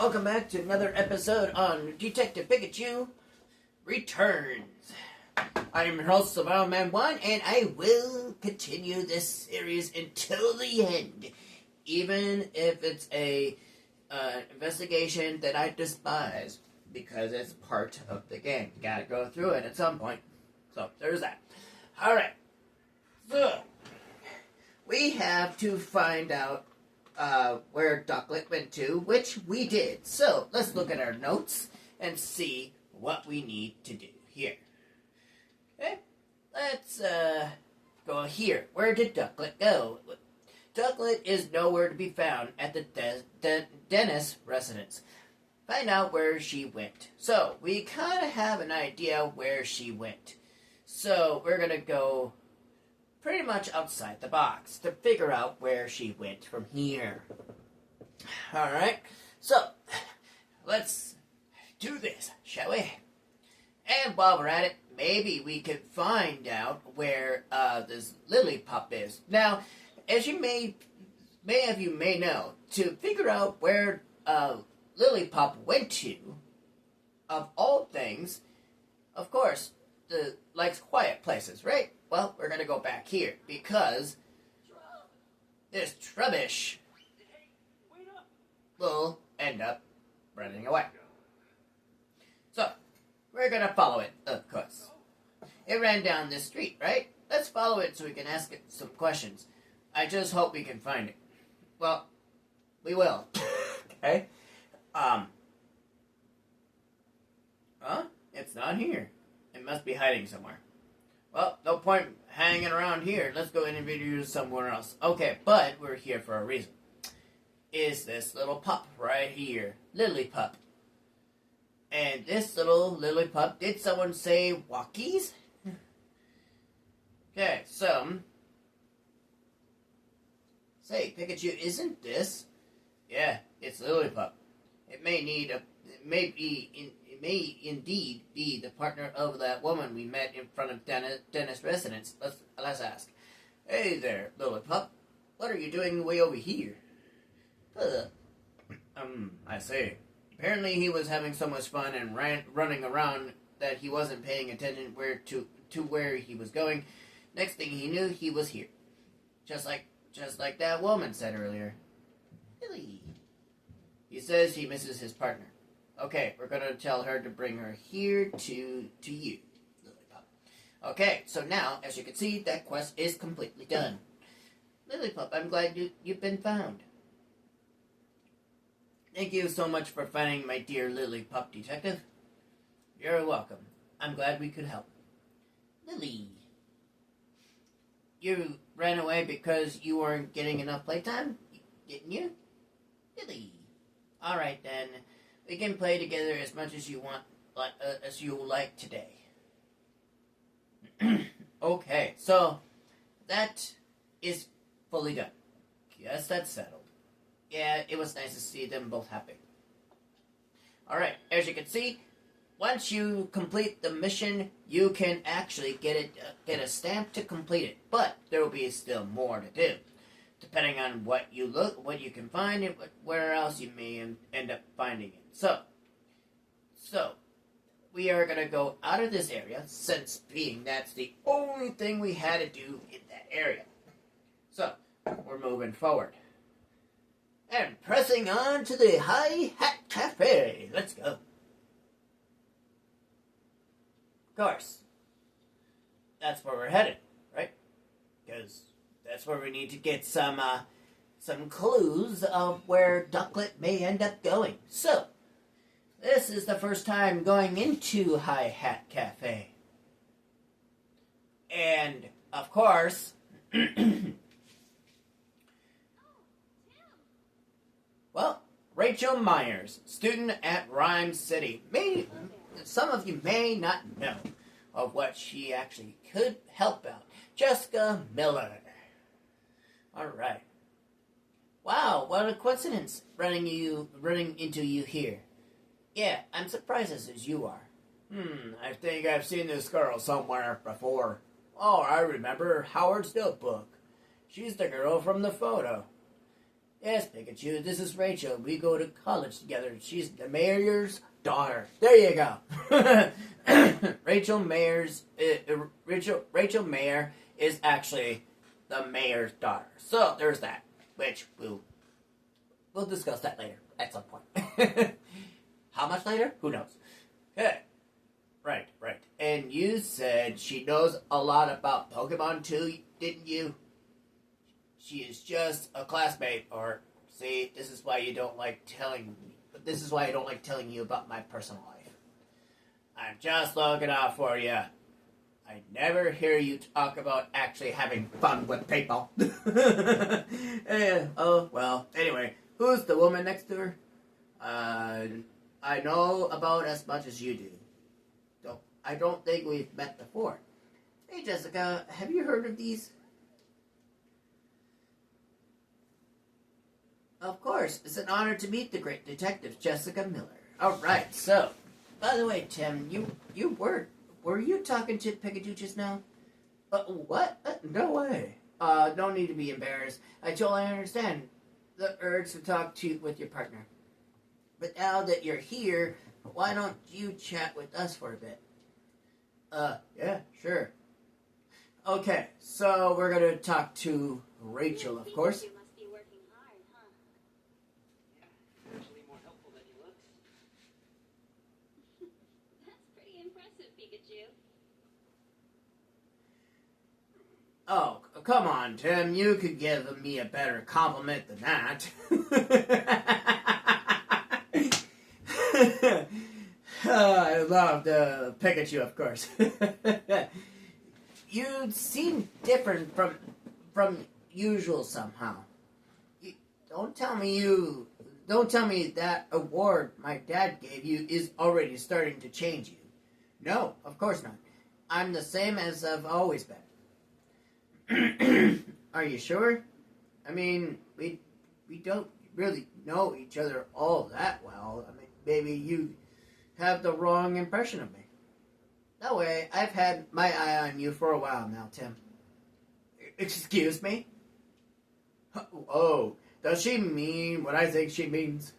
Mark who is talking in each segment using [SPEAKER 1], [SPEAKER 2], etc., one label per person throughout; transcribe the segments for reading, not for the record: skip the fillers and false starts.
[SPEAKER 1] welcome back to another episode on Detective Pikachu Returns. I am your host, Man 1, and I will continue this series until the end, even if it's a investigation that I despise, because it's part of the game. You gotta go through it at some point. So, there's that. Alright. So, we have to find out where Ducklet went to, which we did. So, let's look at our notes and see what we need to do here. Okay, let's go here. Where did Ducklet go? Ducklet is nowhere to be found at the dentist residence. Find out where she went. So, we kind of have an idea where she went. So, we're going to go pretty much outside the box to figure out where she went from here. Alright, so let's do this, shall we? And while we're at it, maybe we can find out where this lily pup is. Now, as you may know, to figure out where lily pup went to, of all things, of course, likes quiet places, right? Well, we're going to go back here, because this Trubbish will end up running away. So, we're going to follow it, of course. It ran down this street, right? Let's follow it so we can ask it some questions. I just hope we can find it. Well, we will. Okay? It's not here. It must be hiding somewhere. Well, no point hanging around here. Let's go interview somewhere else. Okay, but we're here for a reason. Is this little pup right here. Lily pup. And this little lily pup, did someone say walkies? Okay, so. Say, Pikachu, isn't this? Yeah, it's lily pup. It may indeed be the partner of that woman we met in front of Dennis' residence. Let's ask. Hey there, little pup. What are you doing way over here? I say. Apparently he was having so much fun and running around that he wasn't paying attention to where he was going. Next thing he knew, he was here. Just like that woman said earlier. Really? He says he misses his partner. Okay, we're going to tell her to bring her here to you, Lilypup. Okay, so now, as you can see, that quest is completely done. Lilypup, I'm glad you've been found. Thank you so much for finding my dear Lilypup detective. You're welcome. I'm glad we could help. Lily. You ran away because you weren't getting enough playtime, didn't you? Lily. Alright then. We can play together as much as you want, as you like today. Okay, so that is fully done. Yes, that's settled. Yeah, it was nice to see them both happy. Alright, as you can see, once you complete the mission, you can actually get a stamp to complete it. But there will be still more to do, depending on what you can find, and where else you may end up finding it. So we are going to go out of this area, since being that's the only thing we had to do in that area. So, we're moving forward. And pressing on to the High Hat Cafe. Let's go. Of course. That's where we're headed, right? Because that's where we need to get some clues of where Ducklet may end up going. So, this is the first time going into High Hat Cafe. And, of course, well, Rachel Myers, student at Rhyme City. Some of you may not know of what she actually could help out. Jessica Miller. Alright. Wow, what a coincidence running into you here. Yeah, I'm surprised as you are. I think I've seen this girl somewhere before. Oh, I remember Howard's notebook. She's the girl from the photo. Yes, Pikachu, this is Rachel. We go to college together. She's the mayor's daughter. There you go. Rachel Mayer is actually the mayor's daughter. So there's that, which we'll discuss that later at some point. How much later? Who knows? Okay. Right. And you said she knows a lot about Pokemon too, didn't you? She is just a classmate, or see, this is why I don't like telling you about my personal life. I'm just looking out for you. I never hear you talk about actually having fun with people. Oh, well, anyway, who's the woman next to her? I know about as much as you do. I don't think we've met before. Hey, Jessica, have you heard of these? Of course, it's an honor to meet the great detective, Jessica Miller. Alright, so, by the way, Tim, were you talking to Pikachu just now? What? No way. No need to be embarrassed. I totally understand the urge to talk with your partner. But now that you're here, why don't you chat with us for a bit? Yeah, sure. Okay, so we're gonna talk to Rachel, of course.
[SPEAKER 2] You must be working hard, huh?
[SPEAKER 3] Yeah, actually more helpful than he looks.
[SPEAKER 2] That's pretty impressive, Pikachu.
[SPEAKER 1] Oh, come on, Tim. You could give me a better compliment than that. I loved Pikachu, of course. You seem different from usual somehow. Don't tell me that award my dad gave you is already starting to change you. No, of course not. I'm the same as I've always been. Are you sure? I mean, we don't really know each other all that well. I mean, maybe you have the wrong impression of me. No way, I've had my eye on you for a while now, Tim. Excuse me? Oh, does she mean what I think she means?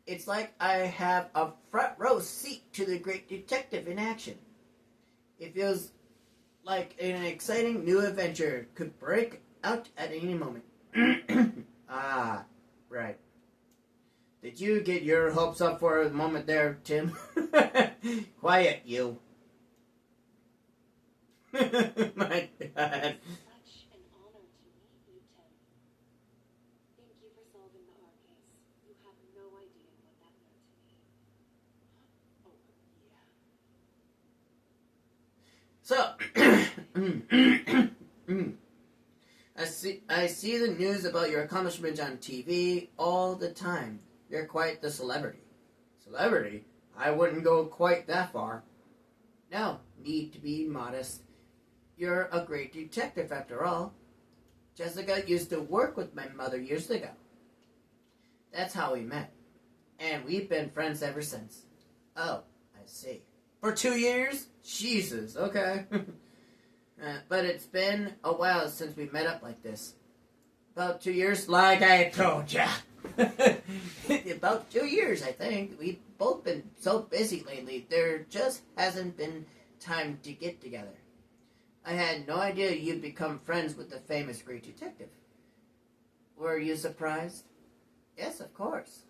[SPEAKER 1] It's like I have a front row seat to the great detective in action. It feels like an exciting new adventure could break out at any moment. Ah, right. Did you get your hopes up for a moment there, Tim? Quiet, you. My God.
[SPEAKER 2] Such an honor to meet you, Tim. Thank you for solving the R case. You have no idea what that meant to me.
[SPEAKER 3] Oh, yeah.
[SPEAKER 1] I see the news about your accomplishments on TV all the time. You're quite the celebrity. Celebrity? I wouldn't go quite that far. No, need to be modest. You're a great detective after all. Jessica used to work with my mother years ago. That's how we met. And we've been friends ever since. Oh, I see. For 2 years? Jesus, okay. But it's been a while since we met up like this. About 2 years, like I told ya. About 2 years, I think. We've both been so busy lately, there just hasn't been time to get together. I had no idea you'd become friends with the famous great detective. Were you surprised? Yes, of course.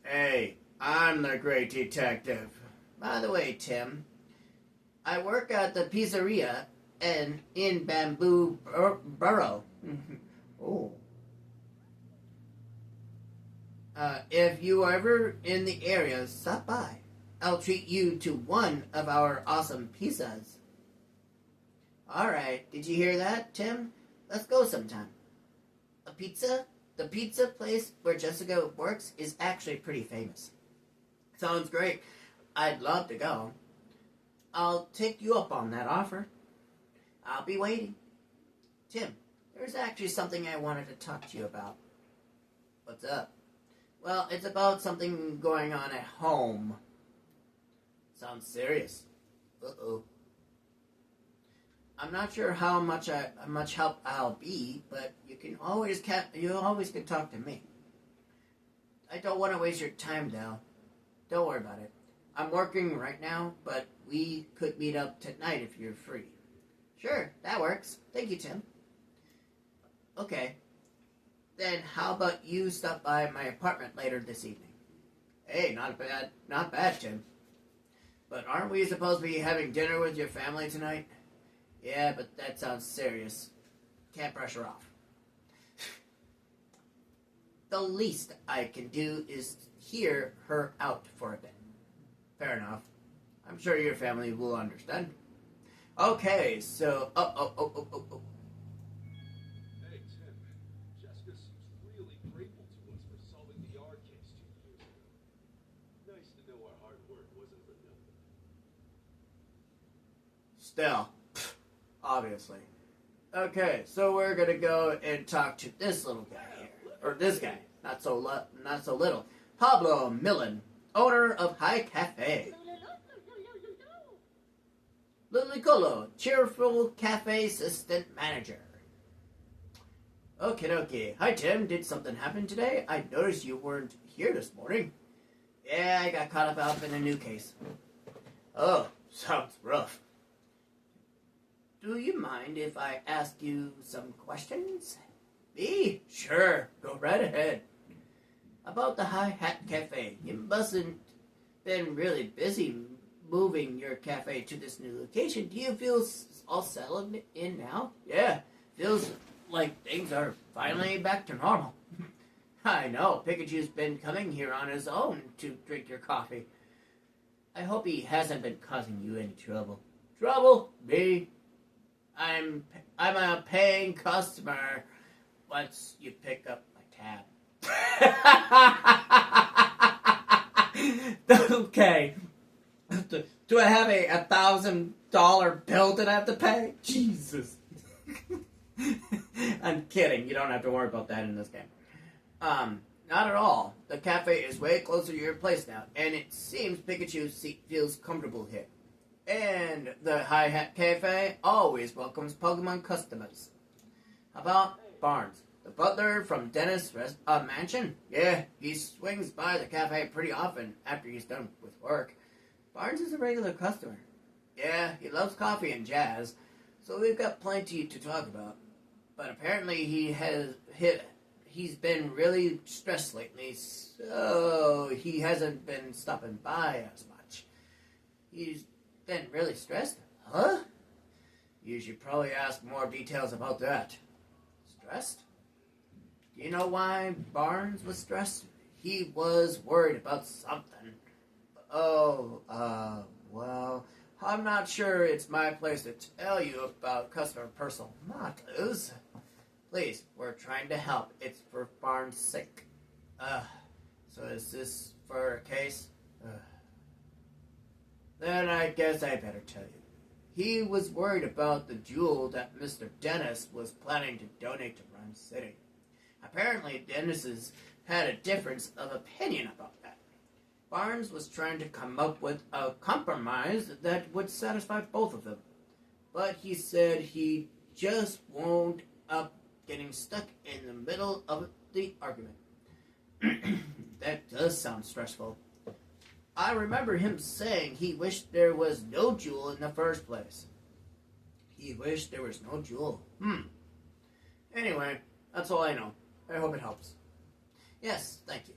[SPEAKER 1] Hey, I'm the great detective. By the way, Tim, I work at the pizzeria and in Bamboo Burrow. Oh. If you are ever in the area, stop by. I'll treat you to one of our awesome pizzas. Alright, did you hear that, Tim? Let's go sometime. A pizza? The pizza place where Jessica works is actually pretty famous. Sounds great. I'd love to go. I'll take you up on that offer. I'll be waiting. Tim, there's actually something I wanted to talk to you about. What's up? Well, it's about something going on at home. Sounds serious. Uh-oh. I'm not sure how much help I'll be, but you you always can talk to me. I don't want to waste your time, though. Don't worry about it. I'm working right now, but we could meet up tonight if you're free. Sure, that works. Thank you, Tim. Okay. Then how about you stop by my apartment later this evening? Hey, not bad, Tim. But aren't we supposed to be having dinner with your family tonight? Yeah, but that sounds serious. Can't brush her off. The least I can do is hear her out for a bit. Fair enough. I'm sure your family will understand. Okay, so... Oh.
[SPEAKER 4] Hey, Tim. Jessica seems really grateful to us for solving the yard case 2 years ago. Nice to know our hard work wasn't for nothing.
[SPEAKER 1] Still, obviously. Okay, so we're gonna go and talk to this little guy here. Or this guy. Not so little. Pablo Millen, owner of High Cafe. Lulicolo, cheerful cafe assistant manager. Okay. Hi, Tim. Did something happen today? I noticed you weren't here this morning. Yeah, I got caught up in a new case. Oh, sounds rough. Do you mind if I ask you some questions? Me? Sure. Go right ahead. About the High Hat Cafe, you mustn't been really busy moving your cafe to this new location. Do you feel all settled in now? Yeah, feels like things are finally back to normal. I know, Pikachu's been coming here on his own to drink your coffee. I hope he hasn't been causing you any trouble. Trouble? Me? I'm a paying customer once you pick up my tab. Okay. Do I have a $1,000 bill that I have to pay? Jesus. I'm kidding. You don't have to worry about that in this game. Not at all. The cafe is way closer to your place now, and it seems Pikachu feels comfortable here. And the High Hat Cafe always welcomes Pokemon customers. How about Barnes, the butler from Dennis' mansion? Yeah, he swings by the cafe pretty often after he's done with work. Barnes is a regular customer. Yeah, he loves coffee and jazz, so we've got plenty to talk about. But apparently he's been really stressed lately, so he hasn't been stopping by as much. He's been really stressed? Huh? You should probably ask more details about that. Stressed? Do you know why Barnes was stressed? He was worried about something. Well, I'm not sure it's my place to tell you about customer personal matters. Please, we're trying to help. It's for Barnes' sake. So is this for a case? Then I guess I better tell you. He was worried about the jewel that Mr. Dennis was planning to donate to Rhyme City. Apparently, Dennis's had a difference of opinion about that. Barnes was trying to come up with a compromise that would satisfy both of them. But he said he just wound up getting stuck in the middle of the argument. That does sound stressful. I remember him saying he wished there was no jewel in the first place. He wished there was no jewel. Anyway, that's all I know. I hope it helps. Yes, thank you.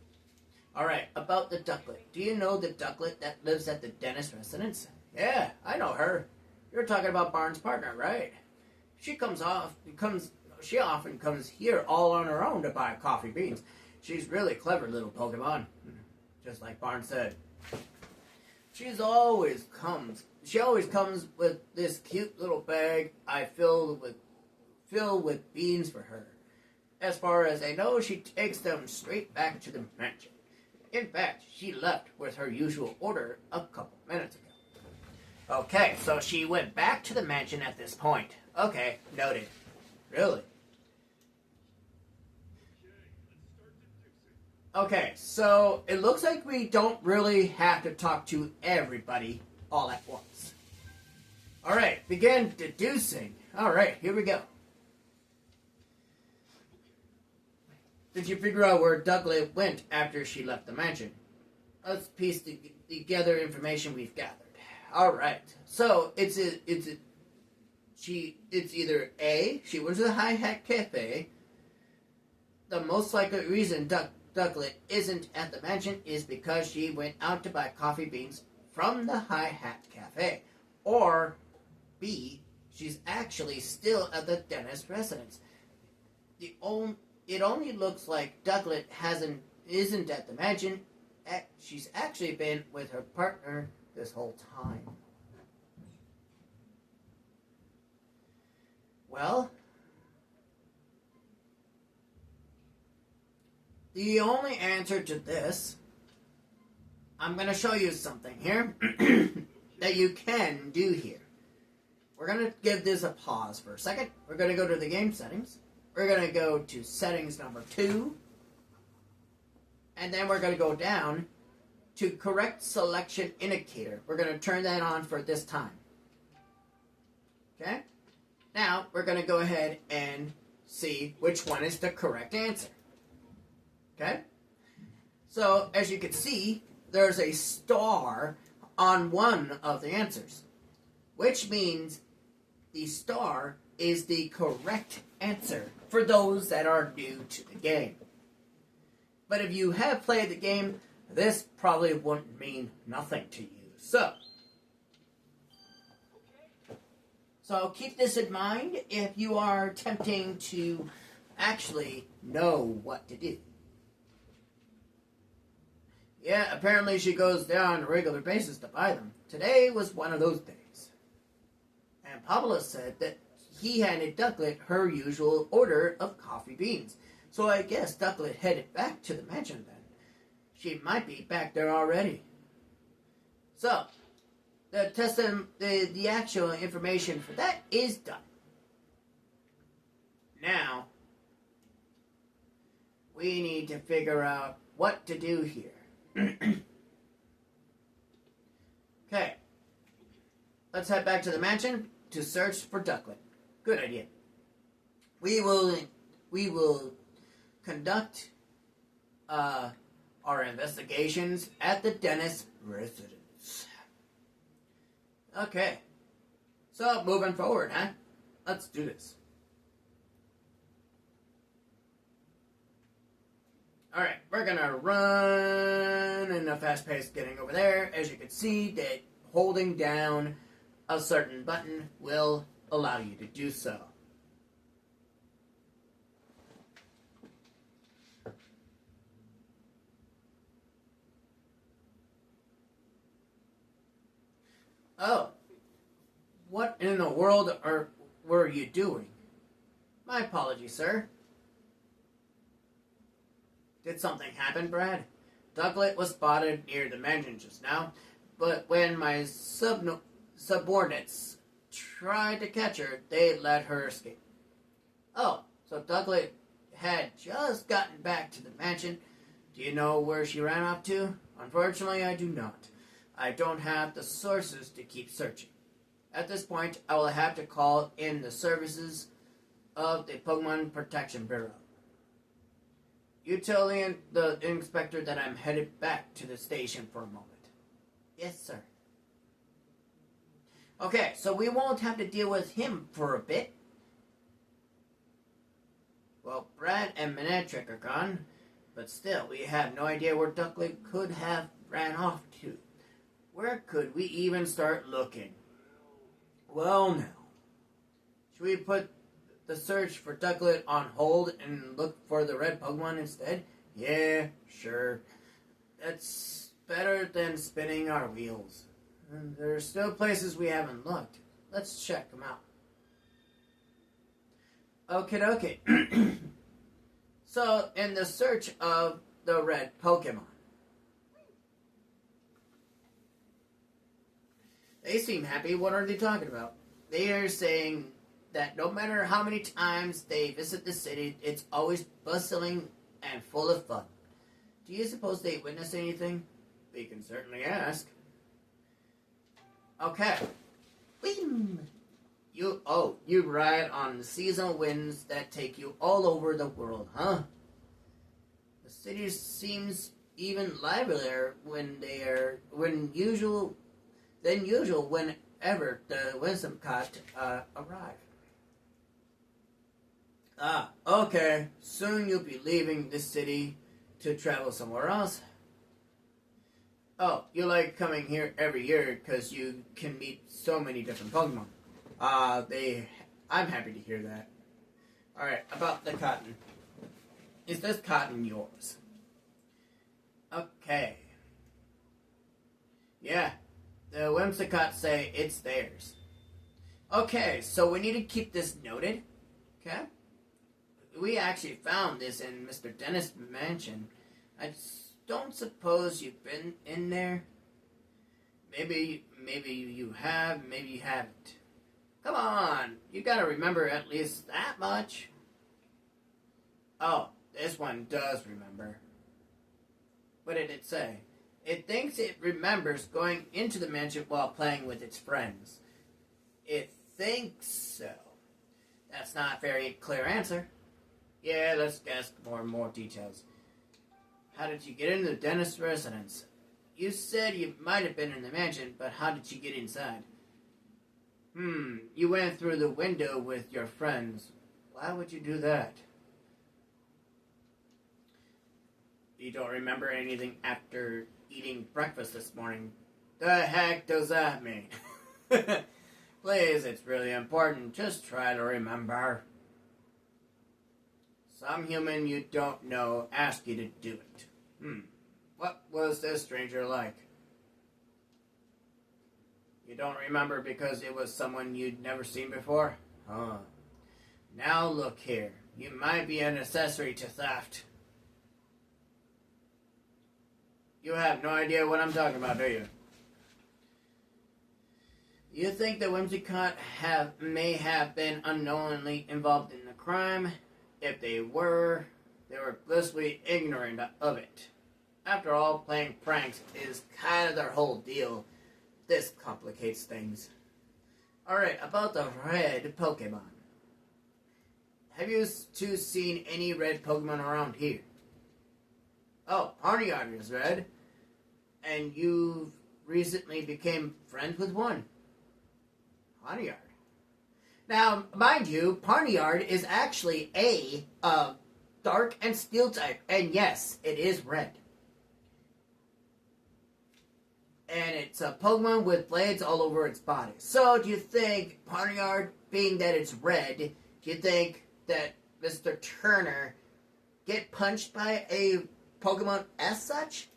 [SPEAKER 1] Alright, about the ducklet. Do you know the ducklet that lives at the Dennis residence? Yeah, I know her. You're talking about Barnes' partner, right? She often comes here all on her own to buy coffee beans. She's really clever little Pokemon. Just like Barnes said. She always comes with this cute little bag I fill with beans for her. As far as I know, she takes them straight back to the mansion. In fact, she left with her usual order a couple minutes ago. Okay, so she went back to the mansion at this point. Okay, noted. Really? Okay, so it looks like we don't really have to talk to everybody all at once. Alright, begin deducing. Alright, here we go. Did you figure out where Ducklet went after she left the mansion? Let's piece together information we've gathered. All right. So it's either A, she went to the High Hat Cafe. The most likely reason Ducklet isn't at the mansion is because she went out to buy coffee beans from the High Hat Cafe. Or B, she's actually still at the dentist residence. It only looks like Ducklet isn't at the mansion. She's actually been with her partner this whole time. Well, the only answer to this, I'm going to show you something here that you can do here. We're going to give this a pause for a second. We're going to go to the game settings. We're going to go to settings number 2. And then we're going to go down to correct selection indicator. We're going to turn that on for this time. Okay? Now, we're going to go ahead and see which one is the correct answer. Okay? So, as you can see, there's a star on one of the answers, which means the star is the correct answer for those that are new to the game. But if you have played the game, this probably wouldn't mean nothing to you. So keep this in mind if you are attempting to actually know what to do. Yeah, apparently she goes down on a regular basis to buy them. Today was one of those days. And Pablo said that he handed Ducklet her usual order of coffee beans. So I guess Ducklet headed back to the mansion then. She might be back there already. So, the actual information for that is done. Now, we need to figure out what to do here. Okay. Let's head back to the mansion to search for Ducklet. Good idea. We will conduct our investigations at the dentist residence. Okay. So, moving forward, huh? Let's do this. Alright, we're gonna run in a fast pace getting over there. As you can see, that holding down a certain button will allow you to do so. Oh, what in the world were you doing? My apologies, sir. Did something happen, Brad? Ducklet was spotted near the mansion just now, but when my subordinates tried to catch her, they let her escape. Oh, so Ducklet had just gotten back to the mansion. Do you know where she ran off to? Unfortunately, I do not. I don't have the sources to keep searching. At this point, I will have to call in the services of the Pokemon Protection Bureau. You tell the inspector that I'm headed back to the station for a moment. Yes, sir. Okay, so we won't have to deal with him for a bit. Well, Brad and Manectric are gone, but still, we have no idea where Ducklet could have ran off to. Where could we even start looking? Well, now. Should we put the search for Ducklet on hold and look for the red Pokemon instead? Yeah, sure. That's better than spinning our wheels. And there are still places we haven't looked. Let's check them out. Okay. So, in the search of the red Pokemon, they seem happy. What are they talking about? They are saying that no matter how many times they visit the city, it's always bustling and full of fun. Do you suppose they witnessed anything? We can certainly ask. Okay. Whee! You ride on the seasonal winds that take you all over the world, huh? The city seems even livelier than usual whenever the Whimsicott arrive. Ah, okay. Soon you'll be leaving this city to travel somewhere else. Oh, you like coming here every year because you can meet so many different Pokemon. I'm happy to hear that. Alright, about the cotton. Is this cotton yours? Okay. Yeah, the Whimsicott say it's theirs. Okay, so we need to keep this noted. Okay? We actually found this in Mr. Dennis' mansion. I don't suppose you've been in there. Maybe you have, maybe you haven't. Come on, you gotta remember at least that much. Oh, this one does remember. What did it say? It thinks it remembers going into the mansion while playing with its friends. It thinks so. That's not a very clear answer. Yeah, let's guess for more details. How did you get into the dentist's residence? You said you might have been in the mansion, but how did you get inside? You went through the window with your friends. Why would you do that? You don't remember anything after eating breakfast this morning. The heck does that mean? Please, it's really important. Just try to remember. Some human you don't know ask you to do it. What was this stranger like? You don't remember because it was someone you'd never seen before? Huh. Now look here. You might be an accessory to theft. You have no idea what I'm talking about, do you? You think the Whimsicott may have been unknowingly involved in the crime? If they were blissfully ignorant of it. After all, playing pranks is kind of their whole deal. This complicates things. Alright, about the red Pokemon. Have you two seen any red Pokemon around here? Oh, Pawniard is red. And you recently became friends with one. Pawniard. Now, mind you, Pawniard is actually a dark and steel type. And yes, it is red. And it's a Pokemon with blades all over its body. So, do you think Pawniard, being that it's red, do you think that Mr. Turner get punched by a Pokemon as such?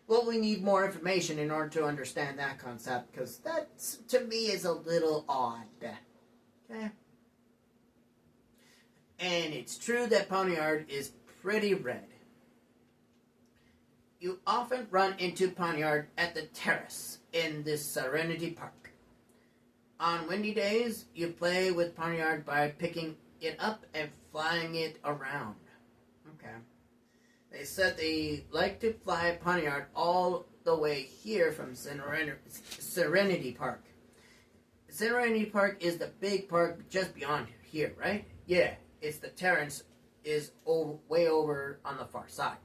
[SPEAKER 1] Well, we need more information in order to understand that concept, because that, to me, is a little odd. Okay? And it's true that Pawniard is pretty red. You often run into Pawniard at the terrace in this Serenity Park. On windy days, you play with Pawniard by picking it up and flying it around. Okay. They said they like to fly Pawniard all the way here from Serenity Park. Serenity Park is the big park just beyond here, right? Yeah, it's the terrace is way over on the far side.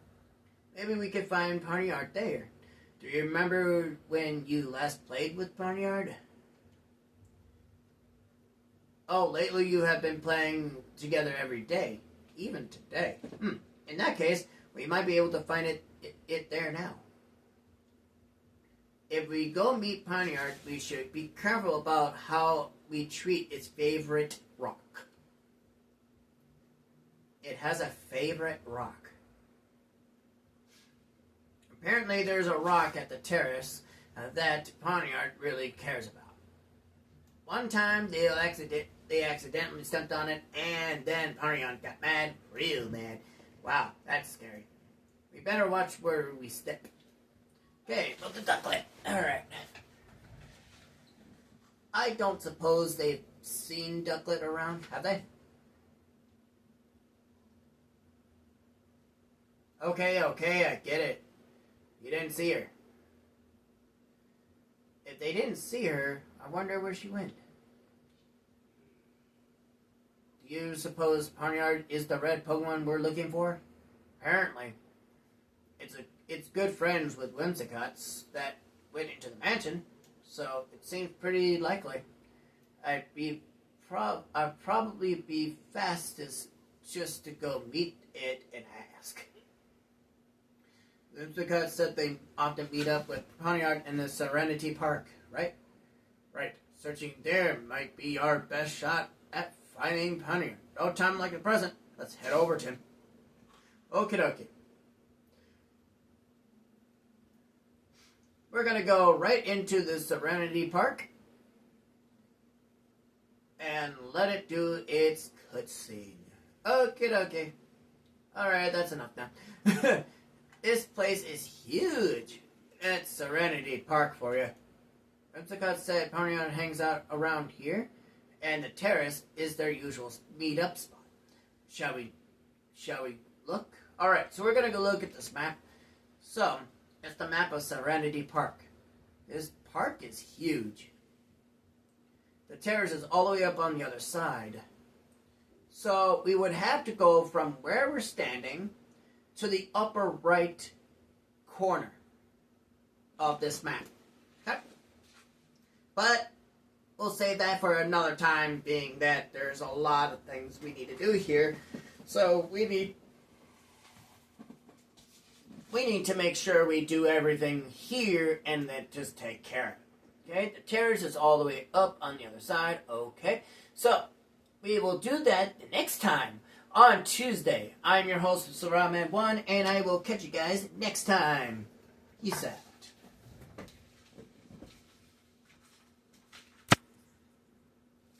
[SPEAKER 1] Maybe we could find Pawniard there. Do you remember when you last played with Pawniard? Oh, lately you have been playing together every day, even today. In that case, we might be able to find it there now. If we go meet Pawniard, we should be careful about how we treat its favorite rock. It has a favorite rock. Apparently there's a rock at the terrace that Pawniard really cares about. One time they accidentally stepped on it, and then Pawniard got mad, real mad. Wow, that's scary. We better watch where we step. Okay, look the ducklet. Alright. I don't suppose they've seen Ducklet around, have they? Okay, I get it. You didn't see her. If they didn't see her, I wonder where she went. Do you suppose Pawniard is the red Pokemon we're looking for? apparently it's good friends with Whimsicott's that went into the mansion, so it seems pretty likely. I'd probably be fastest just to go meet it and ask. Whimsicott said they often meet up with Poniard in the Serenity Park, right? Right. Searching there might be our best shot at finding Poniard. No time like the present. Let's head over to him. Okie dokie. We're going to go right into the Serenity Park and let it do its cutscene. Okie dokie. Alright, that's enough now. This place is huge. It's Serenity Park for you. Whimsicott said Poniard hangs out around here, and the terrace is their usual meet-up spot. Shall we look? Alright, so we're going to go look at this map. So, it's the map of Serenity Park. This park is huge. The terrace is all the way up on the other side. So, we would have to go from where we're standing to the upper right corner of this map. Okay? But we'll save that for another time, being that there's a lot of things we need to do here. So we need to make sure we do everything here and then just take care of it. Okay? The terrace is all the way up on the other side. Okay? So, we will do that the next time on Tuesday. I'm your host, Sarahman1, and I will catch you guys next time. Peace out.